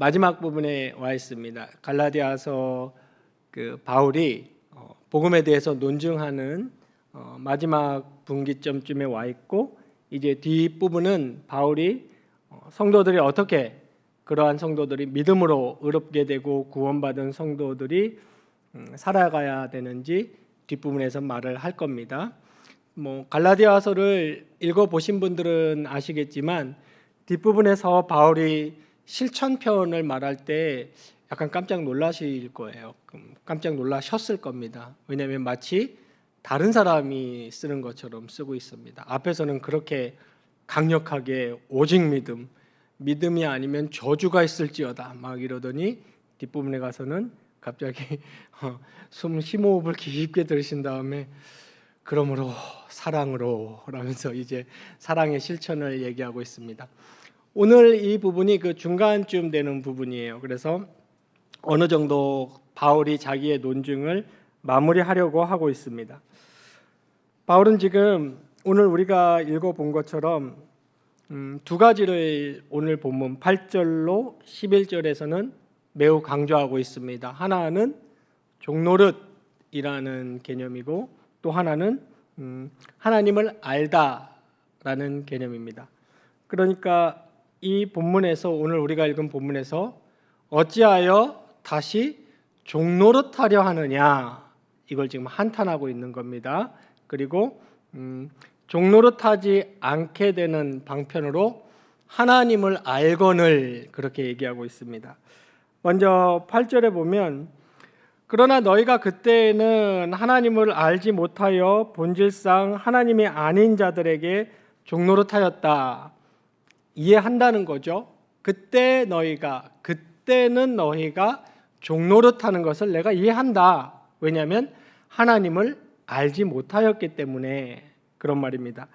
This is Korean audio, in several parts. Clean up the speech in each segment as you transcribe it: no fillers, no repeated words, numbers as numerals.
마지막 부분에 와 있습니다. 갈라디아서 바울이 복음에 대해서 논증하는 마지막 분기점쯤에 와 있고, 이제 뒷부분은 바울이 성도들이 어떻게, 그러한 성도들이 믿음으로 의롭게 되고 구원받은 성도들이 살아가야 되는지 뒷부분에서 말을 할 겁니다. 갈라디아서를 읽어보신 분들은 아시겠지만 뒷부분에서 바울이 실천편을 말할 때 약간 깜짝 놀라실 거예요. 깜짝 놀라셨을 겁니다. 왜냐하면 마치 다른 사람이 쓰는 것처럼 쓰고 있습니다. 앞에서는 그렇게 강력하게 오직 믿음이 아니면 저주가 있을지어다 막 이러더니 뒷부분에 가서는 갑자기 숨 심호흡을 깊게 들으신 다음에 그러므로 사랑으로 라면서 이제 사랑의 실천을 얘기하고 있습니다. 오늘 이 부분이 그 중간쯤 되는 부분이에요. 그래서 어느 정도 바울이 자기의 논증을 마무리하려고 하고 있습니다. 바울은 지금 오늘 우리가 읽어본 것처럼 두 가지를 오늘 본문 8절로 11절에서는 매우 강조하고 있습니다. 하나는 종노릇이라는 개념이고 또 하나는 하나님을 알다라는 개념입니다. 그러니까 이 본문에서, 오늘 우리가 읽은 본문에서 어찌하여 다시 종노릇하려 하느냐, 이걸 지금 한탄하고 있는 겁니다. 그리고 종노릇하지 않게 되는 방편으로 하나님을 알거늘, 그렇게 얘기하고 있습니다. 먼저 8절에 보면 그러나 너희가 그때는 하나님을 알지 못하여 본질상 하나님이 아닌 자들에게 종노릇하였다. 이해한다는 거죠. 그때는 너희가 종노릇하는 것을 내가 이해한다. 왜냐하면 하나님을 알지 못하였기 때문에 그런 말입니다.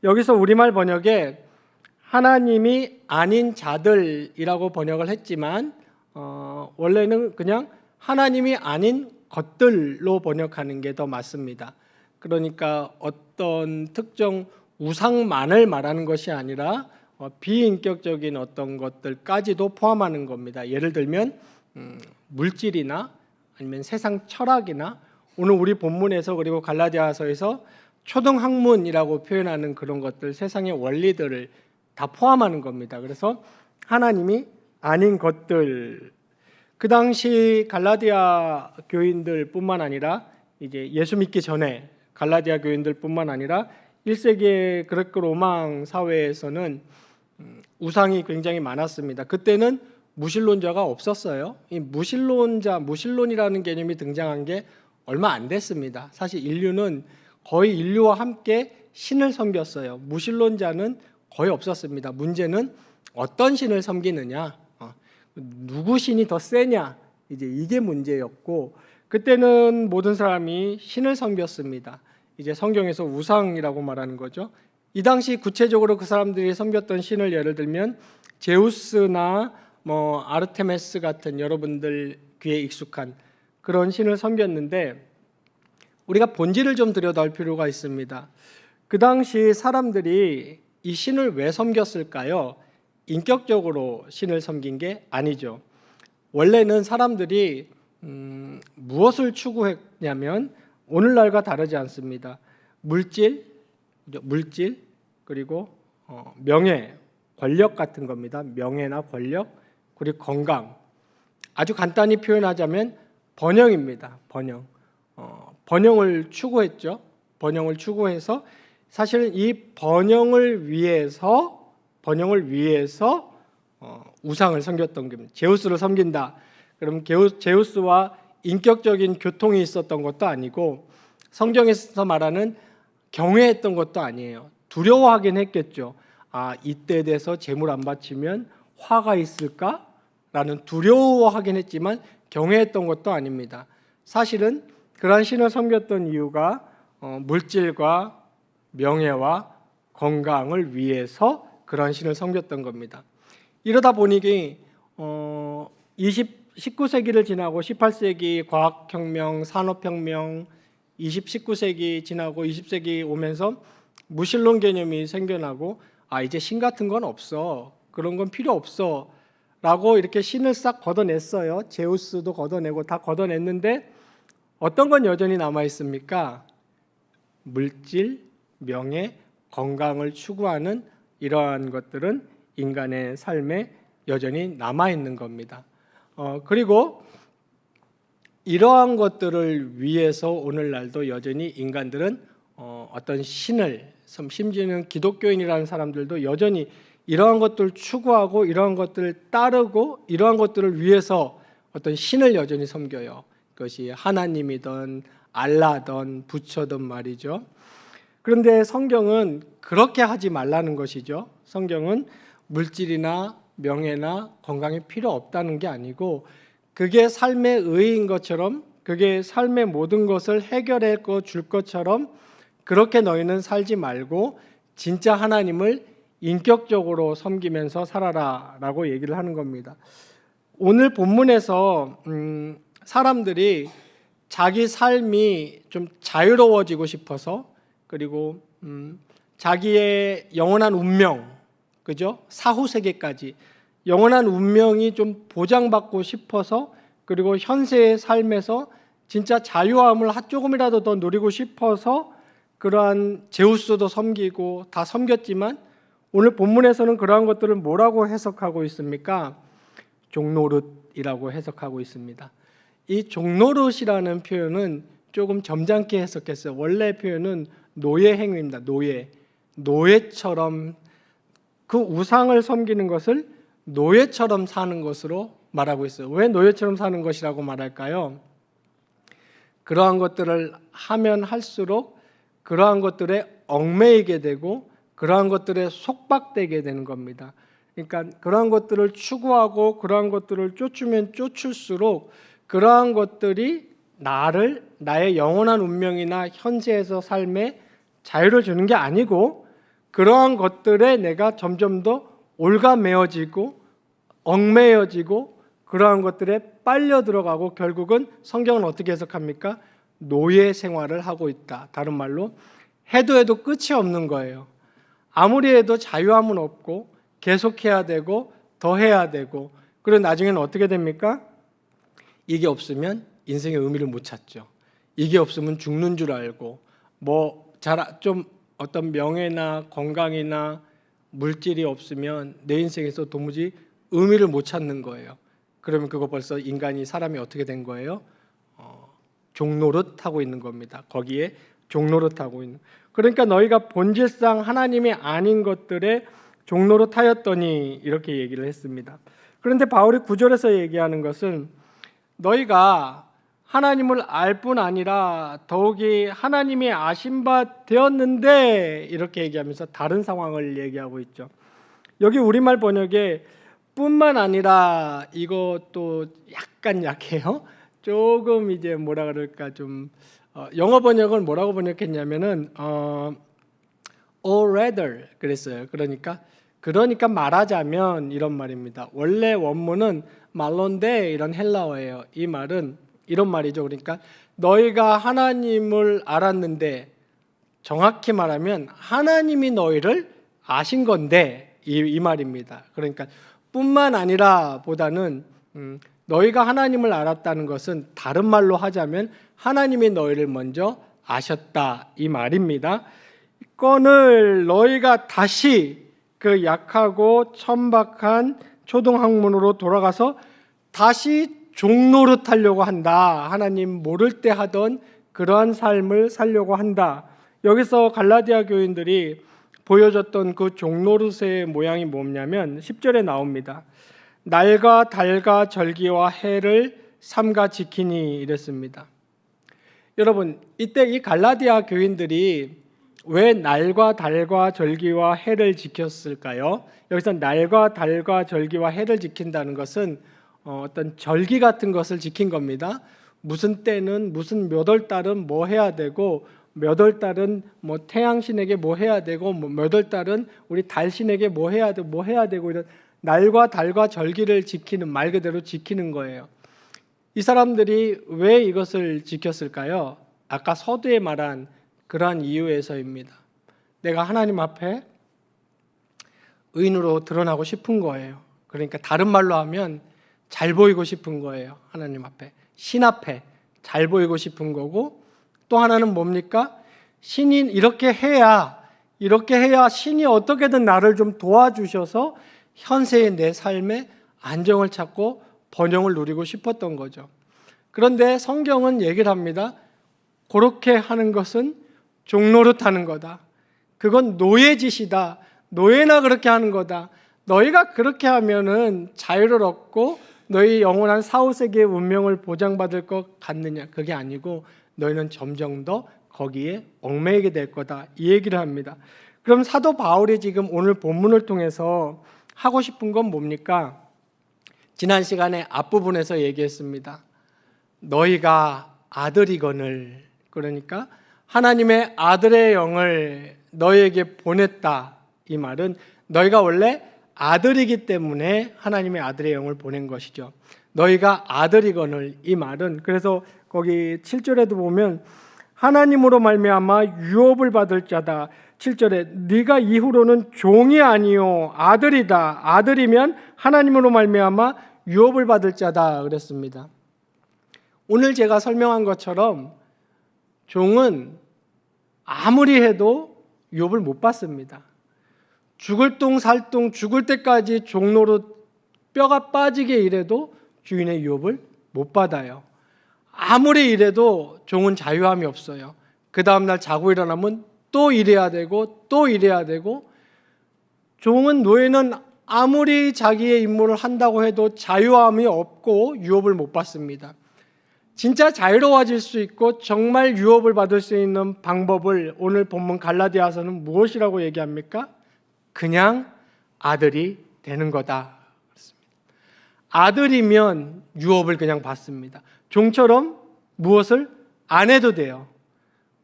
여기서 우리말 번역에 하나님이 아닌 자들이라고 번역을 했지만 원래는 그냥 하나님이 아닌 것들로 번역하는 게 더 맞습니다. 그러니까 어떤 특정 우상만을 말하는 것이 아니라 비인격적인 어떤 것들까지도 포함하는 겁니다. 예를 들면 물질이나 아니면 세상 철학이나 오늘 우리 본문에서 그리고 갈라디아서에서 초등학문이라고 표현하는 그런 것들, 세상의 원리들을 다 포함하는 겁니다. 그래서 하나님이 아닌 것들, 그 당시 갈라디아 교인들뿐만 아니라 이제 예수 믿기 전에 갈라디아 교인들뿐만 아니라 1세기의 그리스 로마 사회에서는 우상이 굉장히 많았습니다. 그때는 무신론자가 없었어요. 이 무신론이라는 개념이 등장한 게 얼마 안 됐습니다. 사실 인류는 거의 인류와 함께 신을 섬겼어요. 무신론자는 거의 없었습니다. 문제는 어떤 신을 섬기느냐, 누구 신이 더 세냐, 이제 이게 문제였고, 그때는 모든 사람이 신을 섬겼습니다. 이제 성경에서 우상이라고 말하는 거죠. 이 당시 구체적으로 그 사람들이 섬겼던 신을 예를 들면 제우스나 아르테미스 같은 여러분들 귀에 익숙한 그런 신을 섬겼는데, 우리가 본질을 좀 들여다볼 필요가 있습니다. 그 당시 사람들이 이 신을 왜 섬겼을까요? 인격적으로 신을 섬긴 게 아니죠. 원래는 사람들이 무엇을 추구했냐면 오늘날과 다르지 않습니다. 물질 그리고 명예, 권력 같은 겁니다. 명예나 권력, 그리고 건강. 아주 간단히 표현하자면 번영입니다. 번영을 추구했죠. 번영을 추구해서 사실은 이 번영을 위해서 우상을 섬겼던 겁니다. 제우스를 섬긴다. 그럼 제우스와 인격적인 교통이 있었던 것도 아니고 성경에서 말하는 경외했던 것도 아니에요. 두려워하긴 했겠죠. 이때 돼서 제물 안 바치면 화가 있을까라는 두려워하긴 했지만 경외했던 것도 아닙니다. 사실은 그러한 신을 섬겼던 이유가 물질과 명예와 건강을 위해서 그러한 신을 섬겼던 겁니다. 이러다 보니 19세기를 지나고 18세기 과학혁명, 산업혁명, 19세기 지나고 20세기 오면서 무신론 개념이 생겨나고 이제 신 같은 건 없어, 그런 건 필요 없어 라고 이렇게 신을 싹 걷어냈어요. 제우스도 걷어내고 다 걷어냈는데 어떤 건 여전히 남아 있습니까? 물질, 명예, 건강을 추구하는 이러한 것들은 인간의 삶에 여전히 남아 있는 겁니다. 그리고 이러한 것들을 위해서 오늘날도 여전히 인간들은 어떤 신을, 심지어는 기독교인이라는 사람들도 여전히 이러한 것들을 추구하고 이러한 것들을 따르고 이러한 것들을 위해서 어떤 신을 여전히 섬겨요. 그것이 하나님이든 알라든 부처든 말이죠. 그런데 성경은 그렇게 하지 말라는 것이죠. 성경은 물질이나 명예나 건강이 필요 없다는 게 아니고 그게 삶의 의인 것처럼 그게 삶의 모든 것을 해결해 줄 것처럼 그렇게 너희는 살지 말고 진짜 하나님을 인격적으로 섬기면서 살아라 라고 얘기를 하는 겁니다. 오늘 본문에서 사람들이 자기 삶이 좀 자유로워지고 싶어서 그리고 자기의 영원한 운명, 그죠? 사후 세계까지 영원한 운명이 좀 보장받고 싶어서 그리고 현세의 삶에서 진짜 자유함을 조금이라도 더 누리고 싶어서 그러한 제우스도 섬기고 다 섬겼지만 오늘 본문에서는 그러한 것들을 뭐라고 해석하고 있습니까? 종노릇이라고 해석하고 있습니다. 이 종노릇이라는 표현은 조금 점잖게 해석했어요. 원래 표현은 노예 행위입니다. 노예처럼 그 우상을 섬기는 것을 노예처럼 사는 것으로 말하고 있어요. 왜 노예처럼 사는 것이라고 말할까요? 그러한 것들을 하면 할수록 그러한 것들에 얽매이게 되고 그러한 것들에 속박되게 되는 겁니다. 그러니까 그러한 것들을 추구하고 그러한 것들을 쫓으면 쫓을수록 그러한 것들이 나의 영원한 운명이나 현세에서 삶에 자유를 주는 게 아니고 그러한 것들에 내가 점점 더 올가매어지고 얽매여지고 그러한 것들에 빨려 들어가고 결국은 성경은 어떻게 해석합니까? 노예 생활을 하고 있다. 다른 말로 해도 끝이 없는 거예요. 아무리 해도 자유함은 없고 계속해야 되고 더 해야 되고 그리고 나중에는 어떻게 됩니까? 이게 없으면 인생의 의미를 못 찾죠. 이게 없으면 죽는 줄 알고 좀 어떤 명예나 건강이나 물질이 없으면 내 인생에서 도무지 의미를 못 찾는 거예요. 그러면 그거 벌써 사람이 어떻게 된 거예요? 종노릇하고 있는 겁니다. 거기에 종노릇하고 있는. 그러니까 너희가 본질상 하나님이 아닌 것들에 종노릇하였더니 이렇게 얘기를 했습니다. 그런데 바울이 9절에서 얘기하는 것은 너희가 하나님을 알 뿐 아니라 더욱이 하나님이 아신 바 되었는데 이렇게 얘기하면서 다른 상황을 얘기하고 있죠. 여기 우리말 번역에 뿐만 아니라 이것도 약간 약해요. 조금 이제 뭐라 그럴까 좀 영어 번역은 뭐라고 번역했냐면은 or rather 그랬어요. 그러니까 말하자면 이런 말입니다. 원래 원문은 말론데 이런 헬라어예요. 이 말은 이런 말이죠. 그러니까 너희가 하나님을 알았는데 정확히 말하면 하나님이 너희를 아신 건데 이 말입니다. 그러니까 뿐만 아니라 보다는 너희가 하나님을 알았다는 것은 다른 말로 하자면 하나님이 너희를 먼저 아셨다 이 말입니다. 이건을 너희가 다시 그 약하고 천박한 초등학문으로 돌아가서 다시 종노릇하려고 한다. 하나님 모를 때 하던 그러한 삶을 살려고 한다. 여기서 갈라디아 교인들이 보여줬던 그 종노릇의 모양이 뭐냐면 10절에 나옵니다. 날과 달과 절기와 해를 삼가 지키니 이랬습니다. 여러분 이때 이 갈라디아 교인들이 왜 날과 달과 절기와 해를 지켰을까요? 여기서 날과 달과 절기와 해를 지킨다는 것은 어떤 절기 같은 것을 지킨 겁니다. 무슨 때는 무슨 몇 월 달은 뭐 해야 되고 몇 월 달은 뭐 태양신에게 뭐 해야 되고 몇 월 달은 우리 달신에게 뭐 해야 되고 이런 날과 달과 절기를 지키는 말 그대로 지키는 거예요. 이 사람들이 왜 이것을 지켰을까요? 아까 서두에 말한 그러한 이유에서입니다. 내가 하나님 앞에 의인으로 드러나고 싶은 거예요. 그러니까 다른 말로 하면 잘 보이고 싶은 거예요. 하나님 앞에, 신 앞에 잘 보이고 싶은 거고, 또 하나는 뭡니까? 신이 이렇게 해야 신이 어떻게든 나를 좀 도와주셔서 현세의 내 삶에 안정을 찾고 번영을 누리고 싶었던 거죠. 그런데 성경은 얘기를 합니다. 그렇게 하는 것은 종노릇하는 거다. 그건 노예 짓이다. 노예나 그렇게 하는 거다. 너희가 그렇게 하면은 자유를 얻고 너희 영원한 사후세계의 운명을 보장받을 것 같느냐? 그게 아니고 너희는 점점 더 거기에 얽매이게 될 거다. 이 얘기를 합니다. 그럼 사도 바울이 지금 오늘 본문을 통해서 하고 싶은 건 뭡니까? 지난 시간에 앞부분에서 얘기했습니다. 너희가 아들이거늘, 그러니까 하나님의 아들의 영을 너희에게 보냈다. 이 말은 너희가 원래 아들이기 때문에 하나님의 아들의 영을 보낸 것이죠. 너희가 아들이거늘, 이 말은 그래서 거기 7절에도 보면 하나님으로 말미암아 유업을 받을 자다. 7절에 네가 이후로는 종이 아니요 아들이다. 아들이면 하나님으로 말미암아 유업을 받을 자다 그랬습니다. 오늘 제가 설명한 것처럼 종은 아무리 해도 유업을 못 받습니다. 죽을 똥 살 똥 죽을 때까지 종노릇 뼈가 빠지게 일해도 주인의 유업을 못 받아요. 아무리 일해도 종은 자유함이 없어요. 그 다음날 자고 일어나면 또 일해야 되고 또 일해야 되고, 종은 노예는 아무리 자기의 임무를 한다고 해도 자유함이 없고 유업을 못 받습니다. 진짜 자유로워질 수 있고 정말 유업을 받을 수 있는 방법을 오늘 본문 갈라디아서는 무엇이라고 얘기합니까? 그냥 아들이 되는 거다. 아들이면 유업을 그냥 받습니다. 종처럼 무엇을 안 해도 돼요.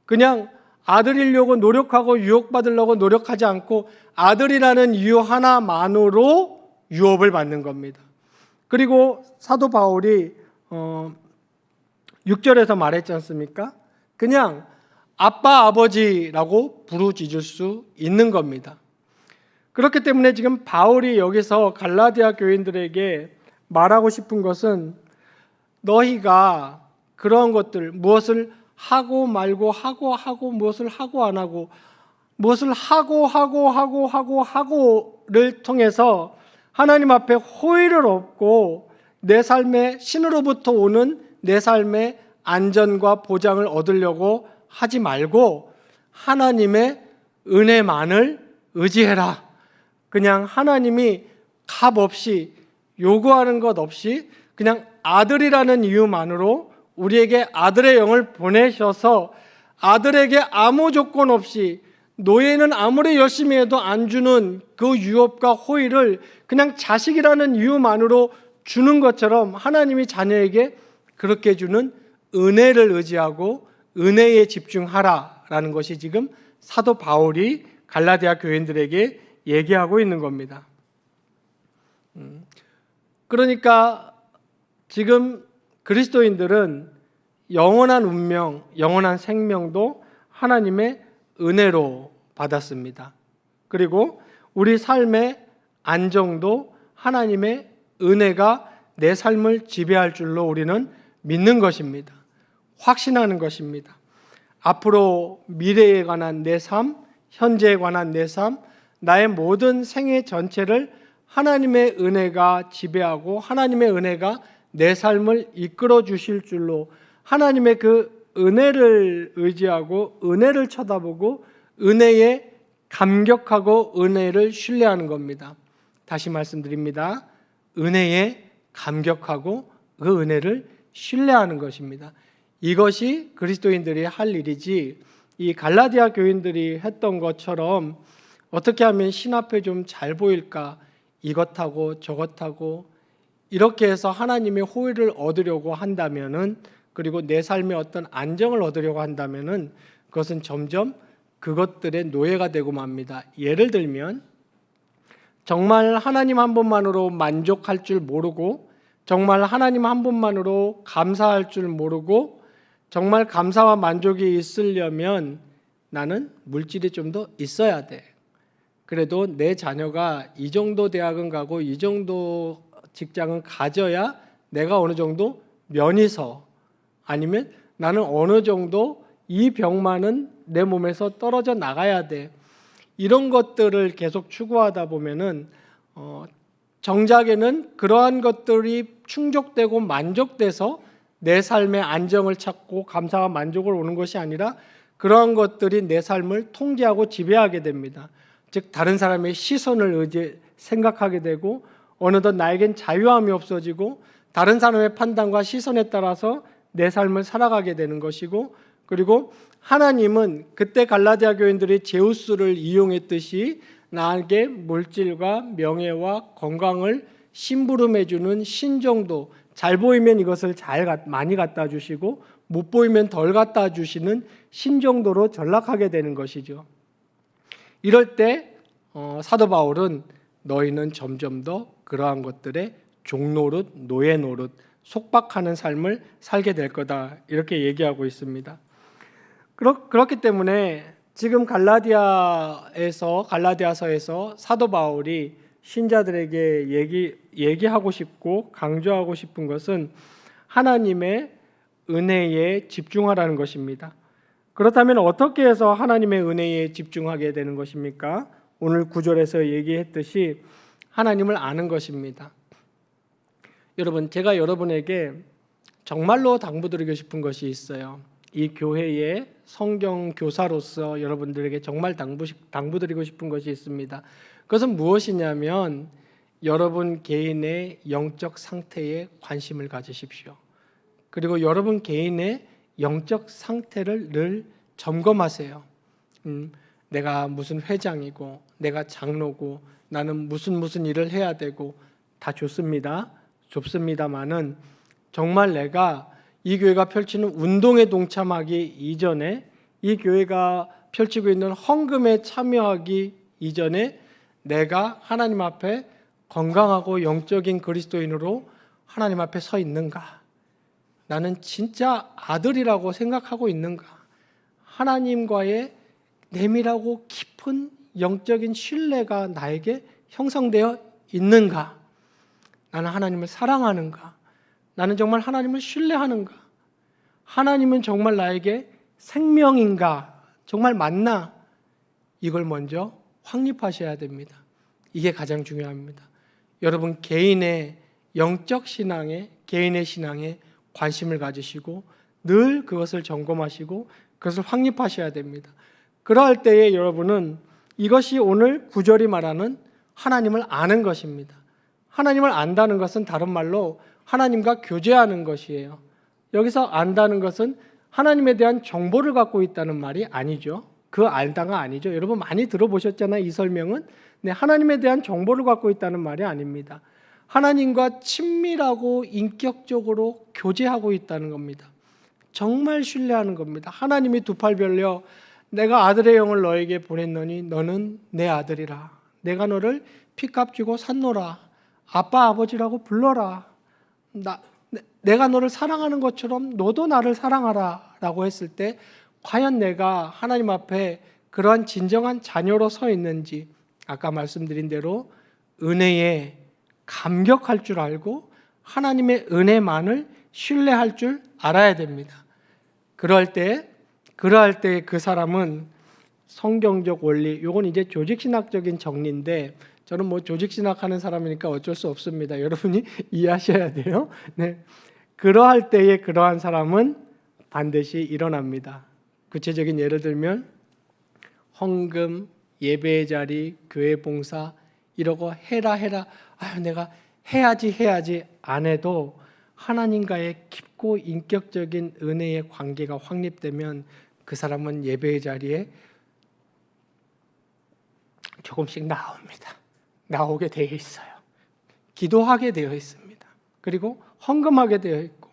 그냥 아들이려고 노력하고 유업받으려고 노력하지 않고 아들이라는 이유 하나만으로 유업을 받는 겁니다. 그리고 사도 바울이 6절에서 말했지 않습니까? 그냥 아빠 아버지라고 부르짖을 수 있는 겁니다. 그렇기 때문에 지금 바울이 여기서 갈라디아 교인들에게 말하고 싶은 것은 너희가 그런 것들, 무엇을 하고 말고 하고 무엇을 하고 안 하고 무엇을 하고를 통해서 하나님 앞에 호의를 얻고 내 삶에 신으로부터 오는 내 삶의 안전과 보장을 얻으려고 하지 말고 하나님의 은혜만을 의지해라. 그냥 하나님이 값 없이 요구하는 것 없이 그냥 아들이라는 이유만으로 우리에게 아들의 영을 보내셔서 아들에게 아무 조건 없이 노예는 아무리 열심히 해도 안 주는 그 유업과 호의를 그냥 자식이라는 이유만으로 주는 것처럼 하나님이 자녀에게 그렇게 주는 은혜를 의지하고 은혜에 집중하라라는 것이 지금 사도 바울이 갈라디아 교인들에게 얘기하고 있는 겁니다. 그러니까 지금 그리스도인들은 영원한 운명, 영원한 생명도 하나님의 은혜로 받았습니다. 그리고 우리 삶의 안정도 하나님의 은혜가 내 삶을 지배할 줄로 우리는 믿는 것입니다. 확신하는 것입니다. 앞으로 미래에 관한 내 삶, 현재에 관한 내 삶, 나의 모든 생애 전체를 하나님의 은혜가 지배하고 하나님의 은혜가 내 삶을 이끌어 주실 줄로 하나님의 그 은혜를 의지하고 은혜를 쳐다보고 은혜에 감격하고 은혜를 신뢰하는 겁니다. 다시 말씀드립니다. 은혜에 감격하고 그 은혜를 신뢰하는 것입니다. 이것이 그리스도인들이 할 일이지 이 갈라디아 교인들이 했던 것처럼 어떻게 하면 신 앞에 좀 잘 보일까 이것하고 저것하고 이렇게 해서 하나님의 호의를 얻으려고 한다면은 그리고 내 삶의 어떤 안정을 얻으려고 한다면은 그것은 점점 그것들의 노예가 되고 맙니다. 예를 들면 정말 하나님 한 분만으로 만족할 줄 모르고 정말 하나님 한 분만으로 감사할 줄 모르고 정말 감사와 만족이 있으려면 나는 물질이 좀 더 있어야 돼. 그래도 내 자녀가 이 정도 대학은 가고 이 정도 직장은 가져야 내가 어느 정도 면이 서, 아니면 나는 어느 정도 이 병만은 내 몸에서 떨어져 나가야 돼. 이런 것들을 계속 추구하다 보면은 정작에는 그러한 것들이 충족되고 만족돼서 내 삶의 안정을 찾고 감사와 만족을 오는 것이 아니라 그러한 것들이 내 삶을 통제하고 지배하게 됩니다. 즉 다른 사람의 시선을 생각하게 되고 어느덧 나에겐 자유함이 없어지고 다른 사람의 판단과 시선에 따라서 내 삶을 살아가게 되는 것이고, 그리고 하나님은 그때 갈라디아 교인들이 제우스를 이용했듯이 나에게 물질과 명예와 건강을 심부름해 주는 신정도, 잘 보이면 이것을 많이 갖다 주시고 못 보이면 덜 갖다 주시는 신정도로 전락하게 되는 것이죠. 이럴 때 사도 바울은 너희는 점점 더 그러한 것들에 종노릇, 노예 노릇, 속박하는 삶을 살게 될 거다, 이렇게 얘기하고 있습니다. 그렇기 때문에 지금 갈라디아서에서 사도 바울이 신자들에게 얘기하고 싶고 강조하고 싶은 것은 하나님의 은혜에 집중하라는 것입니다. 그렇다면 어떻게 해서 하나님의 은혜에 집중하게 되는 것입니까? 오늘 9절에서 얘기했듯이 하나님을 아는 것입니다. 여러분, 제가 여러분에게 정말로 당부드리고 싶은 것이 있어요. 이 교회의 성경 교사로서 여러분들에게 정말 당부드리고 싶은 것이 있습니다. 그것은 무엇이냐면 여러분 개인의 영적 상태에 관심을 가지십시오. 그리고 여러분 개인의 영적 상태를 늘 점검하세요. 내가 무슨 회장이고 내가 장로고 나는 무슨 일을 해야 되고 다 좋습니다만은 정말 내가 이 교회가 펼치는 운동에 동참하기 이전에, 이 교회가 펼치고 있는 헌금에 참여하기 이전에 내가 하나님 앞에 건강하고 영적인 그리스도인으로 하나님 앞에 서 있는가? 나는 진짜 아들이라고 생각하고 있는가? 하나님과의 내밀하고 깊은 영적인 신뢰가 나에게 형성되어 있는가? 나는 하나님을 사랑하는가? 나는 정말 하나님을 신뢰하는가? 하나님은 정말 나에게 생명인가? 정말 맞나? 이걸 먼저 확립하셔야 됩니다. 이게 가장 중요합니다. 여러분 개인의 영적 신앙에, 개인의 신앙에 관심을 가지시고 늘 그것을 점검하시고 그것을 확립하셔야 됩니다. 그러할 때에 여러분은 이것이 오늘 9절이 말하는 하나님을 아는 것입니다. 하나님을 안다는 것은 다른 말로 하나님과 교제하는 것이에요. 여기서 안다는 것은 하나님에 대한 정보를 갖고 있다는 말이 아니죠. 그 알다가 아니죠. 여러분 많이 들어보셨잖아요. 이 설명은. 네, 하나님에 대한 정보를 갖고 있다는 말이 아닙니다. 하나님과 친밀하고 인격적으로 교제하고 있다는 겁니다. 정말 신뢰하는 겁니다. 하나님이 두 팔 벌려 내가 아들의 영을 너에게 보냈노니 너는 내 아들이라. 내가 너를 피값 주고 샀노라. 아빠 아버지라고 불러라. 내가 너를 사랑하는 것처럼 너도 나를 사랑하라 라고 했을 때 과연 내가 하나님 앞에 그러한 진정한 자녀로 서 있는지, 아까 말씀드린 대로 은혜에 감격할 줄 알고 하나님의 은혜만을 신뢰할 줄 알아야 됩니다. 그럴 때 그 사람은 성경적 원리, 이건 이제 조직신학적인 정리인데 저는 뭐 조직신학하는 사람이니까 어쩔 수 없습니다. 여러분이 이해하셔야 돼요. 네. 그러할 때에 그러한 사람은 반드시 일어납니다. 구체적인 예를 들면 헌금, 예배의 자리, 교회 봉사 이러고 해라. 아유 내가 해야지 안 해도 하나님과의 깊고 인격적인 은혜의 관계가 확립되면 그 사람은 예배의 자리에 조금씩 나오게 되어 있어요. 기도하게 되어 있습니다. 그리고 헌금하게 되어 있고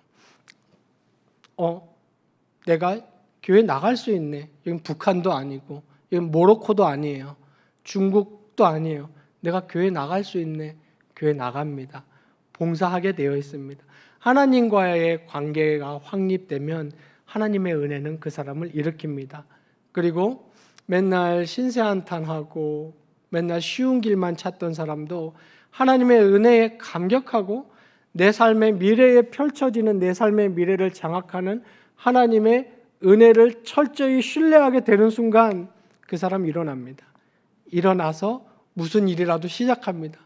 내가 교회 나갈 수 있네. 여긴 북한도 아니고 여긴 모로코도 아니에요. 중국도 아니에요. 내가 교회 나갈 수 있네. 교회 나갑니다. 봉사하게 되어 있습니다. 하나님과의 관계가 확립되면 하나님의 은혜는 그 사람을 일으킵니다. 그리고 맨날 신세한탄하고 맨날 쉬운 길만 찾던 사람도 하나님의 은혜에 감격하고 내 삶의 미래에 펼쳐지는 내 삶의 미래를 장악하는 하나님의 은혜를 철저히 신뢰하게 되는 순간 그 사람 일어납니다. 일어나서 무슨 일이라도 시작합니다.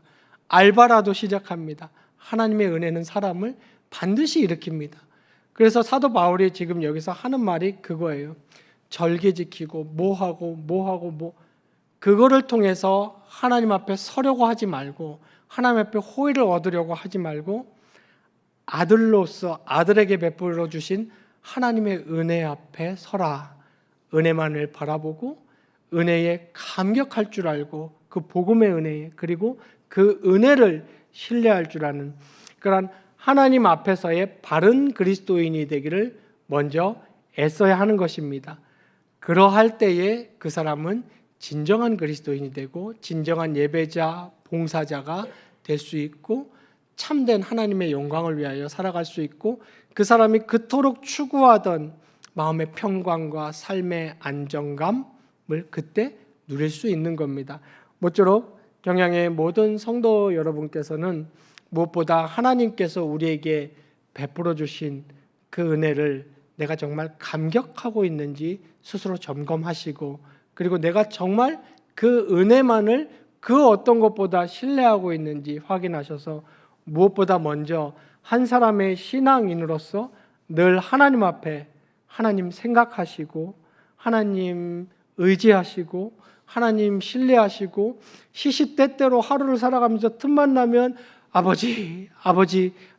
알바라도 시작합니다. 하나님의 은혜는 사람을 반드시 일으킵니다. 그래서 사도 바울이 지금 여기서 하는 말이 그거예요. 절개 지키고 뭐 그거를 통해서 하나님 앞에 서려고 하지 말고 하나님 앞에 호의를 얻으려고 하지 말고 아들로서 아들에게 베풀어 주신 하나님의 은혜 앞에 서라. 은혜만을 바라보고 은혜에 감격할 줄 알고 그 복음의 은혜에 그리고 그 은혜를 신뢰할 줄 아는 그런 하나님 앞에서의 바른 그리스도인이 되기를 먼저 애써야 하는 것입니다. 그러할 때에 그 사람은 진정한 그리스도인이 되고 진정한 예배자, 봉사자가 될 수 있고 참된 하나님의 영광을 위하여 살아갈 수 있고 그 사람이 그토록 추구하던 마음의 평강과 삶의 안정감을 그때 누릴 수 있는 겁니다. 모쪼록 경양의 모든 성도 여러분께서는 무엇보다 하나님께서 우리에게 베풀어 주신 그 은혜를 내가 정말 감격하고 있는지 스스로 점검하시고 그리고 내가 정말 그 은혜만을 그 어떤 것보다 신뢰하고 있는지 확인하셔서 무엇보다 먼저 한 사람의 신앙인으로서 늘 하나님 앞에 하나님 생각하시고 하나님 의지하시고 하나님 신뢰하시고 시시때때로 하루를 살아가면서 틈만 나면 아버지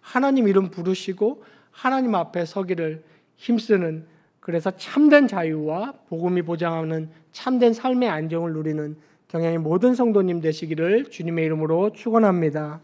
하나님 이름 부르시고 하나님 앞에 서기를 힘쓰는 그래서 참된 자유와 복음이 보장하는 참된 삶의 안정을 누리는 경양의 모든 성도님 되시기를 주님의 이름으로 축원합니다.